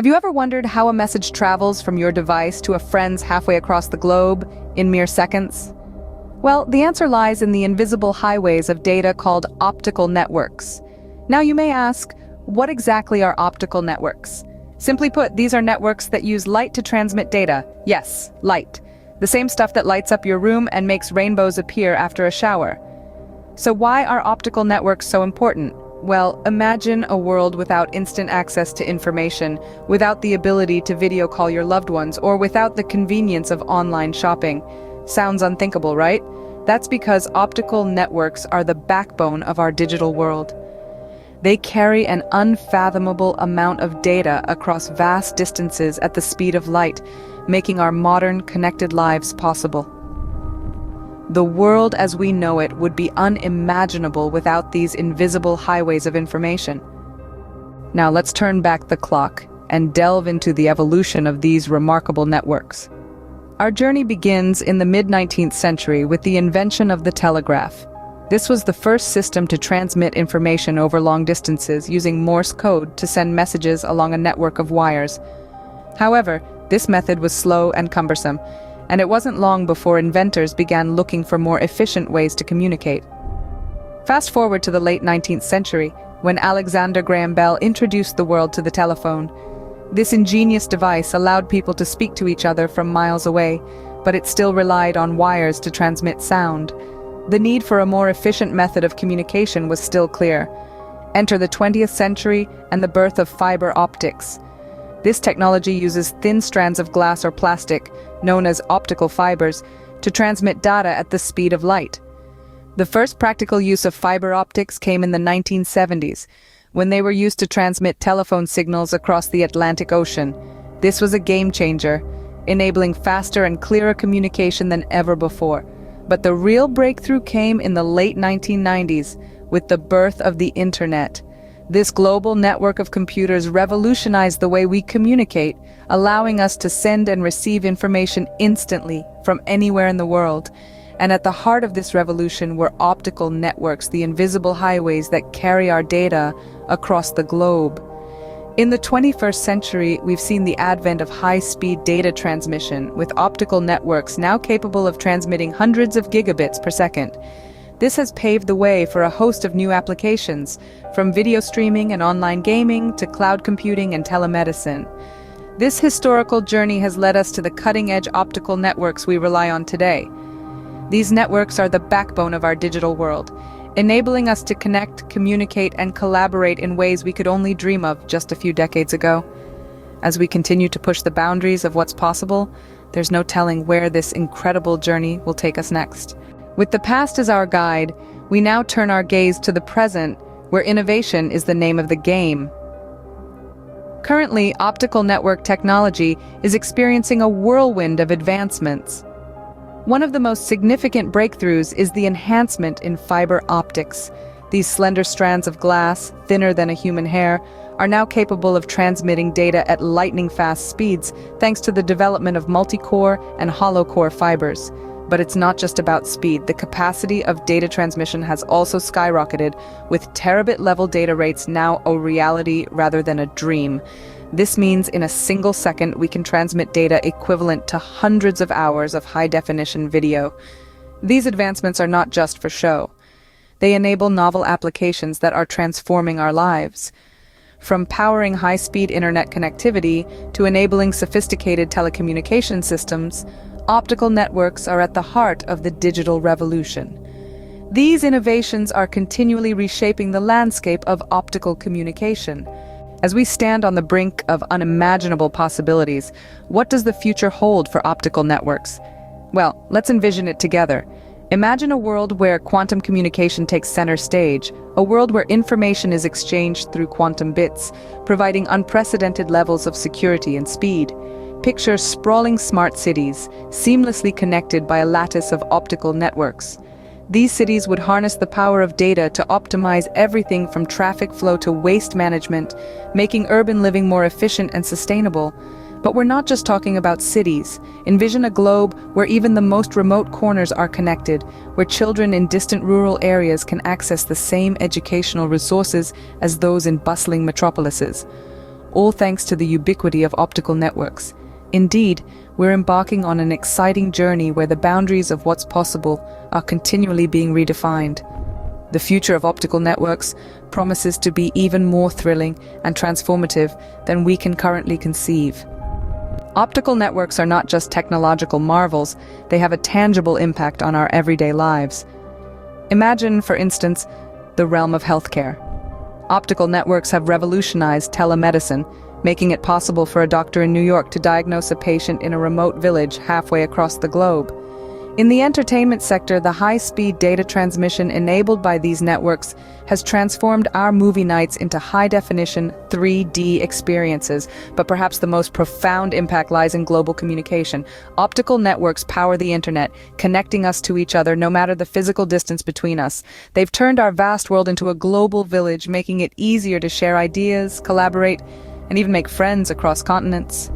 Have you ever wondered how a message travels from your device to a friend's halfway across the globe in mere seconds? Well, the answer lies in the invisible highways of data called optical networks. Now you may ask, what exactly are optical networks? Simply put, these are networks that use light to transmit data. Yes, light. The same stuff that lights up your room and makes rainbows appear after a shower. So why are optical networks so important? Well, imagine a world without instant access to information, without the ability to video call your loved ones, or without the convenience of online shopping. Sounds unthinkable, right? That's because optical networks are the backbone of our digital world. They carry an unfathomable amount of data across vast distances at the speed of light, making our modern, connected lives possible. The world as we know it would be unimaginable without these invisible highways of information. Now let's turn back the clock and delve into the evolution of these remarkable networks. Our journey begins in the mid-19th century with the invention of the telegraph. This was the first system to transmit information over long distances using Morse code to send messages along a network of wires. However, this method was slow and cumbersome, and it wasn't long before inventors began looking for more efficient ways to communicate. Fast forward to the late 19th century, when Alexander Graham Bell introduced the world to the telephone. This ingenious device allowed people to speak to each other from miles away, but it still relied on wires to transmit sound. The need for a more efficient method of communication was still clear. Enter the 20th century and the birth of fiber optics. This technology uses thin strands of glass or plastic, known as optical fibers, to transmit data at the speed of light. The first practical use of fiber optics came in the 1970s, when they were used to transmit telephone signals across the Atlantic Ocean. This was a game changer, enabling faster and clearer communication than ever before. But the real breakthrough came in the late 1990s, with the birth of the Internet. This global network of computers revolutionized the way we communicate, allowing us to send and receive information instantly from anywhere in the world. And at the heart of this revolution were optical networks, the invisible highways that carry our data across the globe. In the 21st century, we've seen the advent of high-speed data transmission, with optical networks now capable of transmitting hundreds of gigabits per second. This has paved the way for a host of new applications, from video streaming and online gaming to cloud computing and telemedicine. This historical journey has led us to the cutting-edge optical networks we rely on today. These networks are the backbone of our digital world, enabling us to connect, communicate, and collaborate in ways we could only dream of just a few decades ago. As we continue to push the boundaries of what's possible, there's no telling where this incredible journey will take us next. With the past as our guide, we now turn our gaze to the present, where innovation is the name of the game. Currently, optical network technology is experiencing a whirlwind of advancements. One of the most significant breakthroughs is the enhancement in fiber optics. These slender strands of glass, thinner than a human hair, are now capable of transmitting data at lightning-fast speeds thanks to the development of multi-core and hollow-core fibers. But it's not just about speed. The capacity of data transmission has also skyrocketed, with terabit-level data rates now a reality rather than a dream. This means in a single second we can transmit data equivalent to hundreds of hours of high-definition video. These advancements are not just for show. They enable novel applications that are transforming our lives. From powering high-speed internet connectivity to enabling sophisticated telecommunication systems, optical networks are at the heart of the digital revolution. These innovations are continually reshaping the landscape of optical communication. As we stand on the brink of unimaginable possibilities, what does the future hold for optical networks? Well, let's envision it together. Imagine a world where quantum communication takes center stage, a world where information is exchanged through quantum bits, providing unprecedented levels of security and speed. Picture sprawling smart cities, seamlessly connected by a lattice of optical networks. These cities would harness the power of data to optimize everything from traffic flow to waste management, making urban living more efficient and sustainable. But we're not just talking about cities. Envision a globe where even the most remote corners are connected, where children in distant rural areas can access the same educational resources as those in bustling metropolises. all thanks to the ubiquity of optical networks. Indeed, we're embarking on an exciting journey where the boundaries of what's possible are continually being redefined. The future of optical networks promises to be even more thrilling and transformative than we can currently conceive. Optical networks are not just technological marvels, they have a tangible impact on our everyday lives. Imagine, for instance, the realm of healthcare. Optical networks have revolutionized telemedicine, making it possible for a doctor in New York to diagnose a patient in a remote village halfway across the globe. In the entertainment sector, the high-speed data transmission enabled by these networks has transformed our movie nights into high-definition 3D experiences, but perhaps the most profound impact lies in global communication. Optical networks power the internet, connecting us to each other no matter the physical distance between us. They've turned our vast world into a global village, making it easier to share ideas, collaborate, and even make friends across continents.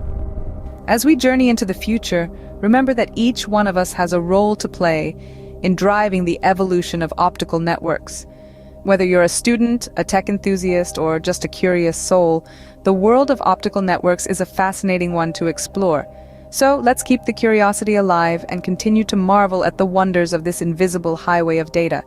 As we journey into the future, remember that each one of us has a role to play in driving the evolution of optical networks. Whether you're a student, a tech enthusiast, or just a curious soul, the world of optical networks is a fascinating one to explore. So let's keep the curiosity alive and continue to marvel at the wonders of this invisible highway of data.